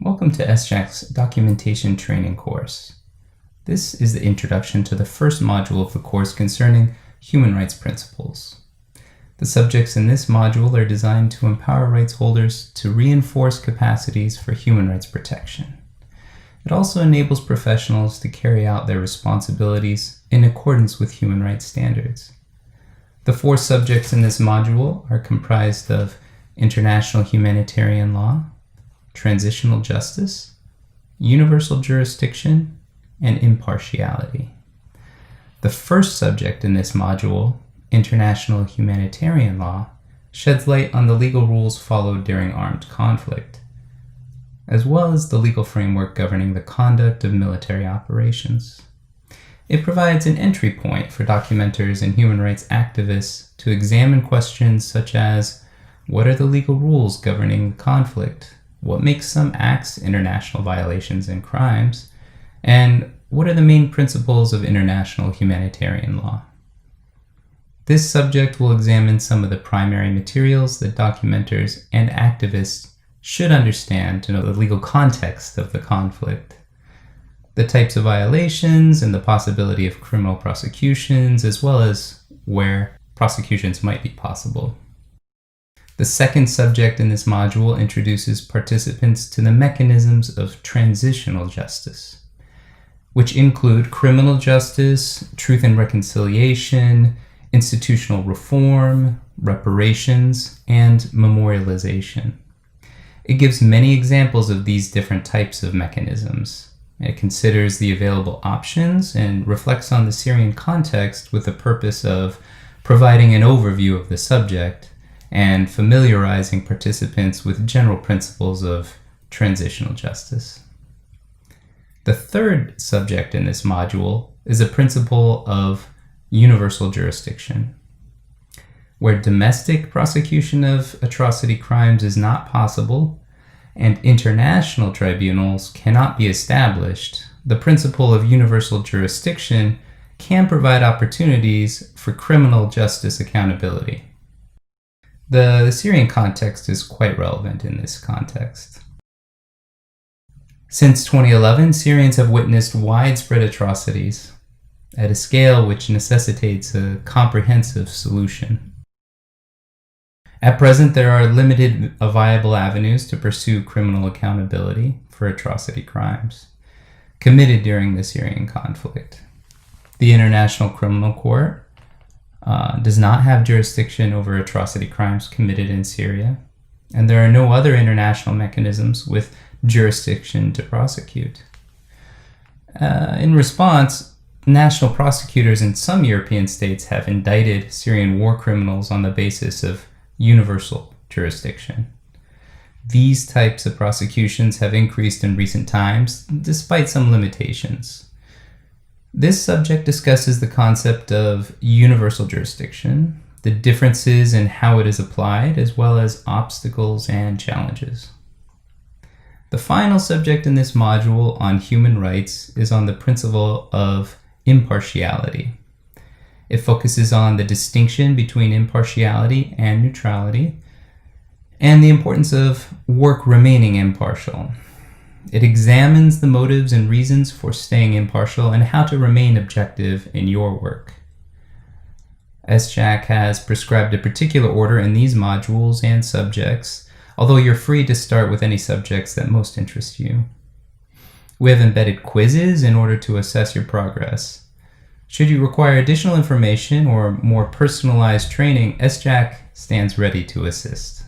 Welcome to SJAC's Documentation Training course. This is the introduction to the first module of the course concerning human rights principles. The subjects in this module are designed to empower rights holders to reinforce capacities for human rights protection. It also enables professionals to carry out their responsibilities in accordance with human rights standards. The four subjects in this module are comprised of international humanitarian law, transitional justice, universal jurisdiction, and impartiality. The first subject in this module, international humanitarian law, sheds light on the legal rules followed during armed conflict, as well as the legal framework governing the conduct of military operations. It provides an entry point for documenters and human rights activists to examine questions such as, what are the legal rules governing the conflict? What makes some acts international violations and crimes? And what are the main principles of international humanitarian law? This subject will examine some of the primary materials that documenters and activists should understand to know the legal context of the conflict, the types of violations and the possibility of criminal prosecutions, as well as where prosecutions might be possible. The second subject in this module introduces participants to the mechanisms of transitional justice, which include criminal justice, truth and reconciliation, institutional reform, reparations, and memorialization. It gives many examples of these different types of mechanisms. It considers the available options and reflects on the Syrian context with the purpose of providing an overview of the subject and familiarizing participants with general principles of transitional justice. The third subject in this module is a principle of universal jurisdiction, where domestic prosecution of atrocity crimes is not possible and international tribunals cannot be established. The principle of universal jurisdiction can provide opportunities for criminal justice accountability. The Syrian context is quite relevant in this context. Since 2011, Syrians have witnessed widespread atrocities at a scale which necessitates a comprehensive solution. At present, there are limited viable avenues to pursue criminal accountability for atrocity crimes committed during the Syrian conflict. The International Criminal Court does not have jurisdiction over atrocity crimes committed in Syria, and there are no other international mechanisms with jurisdiction to prosecute. In response, national prosecutors in some European states have indicted Syrian war criminals on the basis of universal jurisdiction. These types of prosecutions have increased in recent times, despite some limitations. This subject discusses the concept of universal jurisdiction, the differences in how it is applied, as well as obstacles and challenges. The final subject in this module on human rights is on the principle of impartiality. It focuses on the distinction between impartiality and neutrality, and the importance of work remaining impartial. It examines the motives and reasons for staying impartial and how to remain objective in your work. SJAC has prescribed a particular order in these modules and subjects, although you're free to start with any subjects that most interest you. We have embedded quizzes in order to assess your progress. Should you require additional information or more personalized training, SJAC stands ready to assist.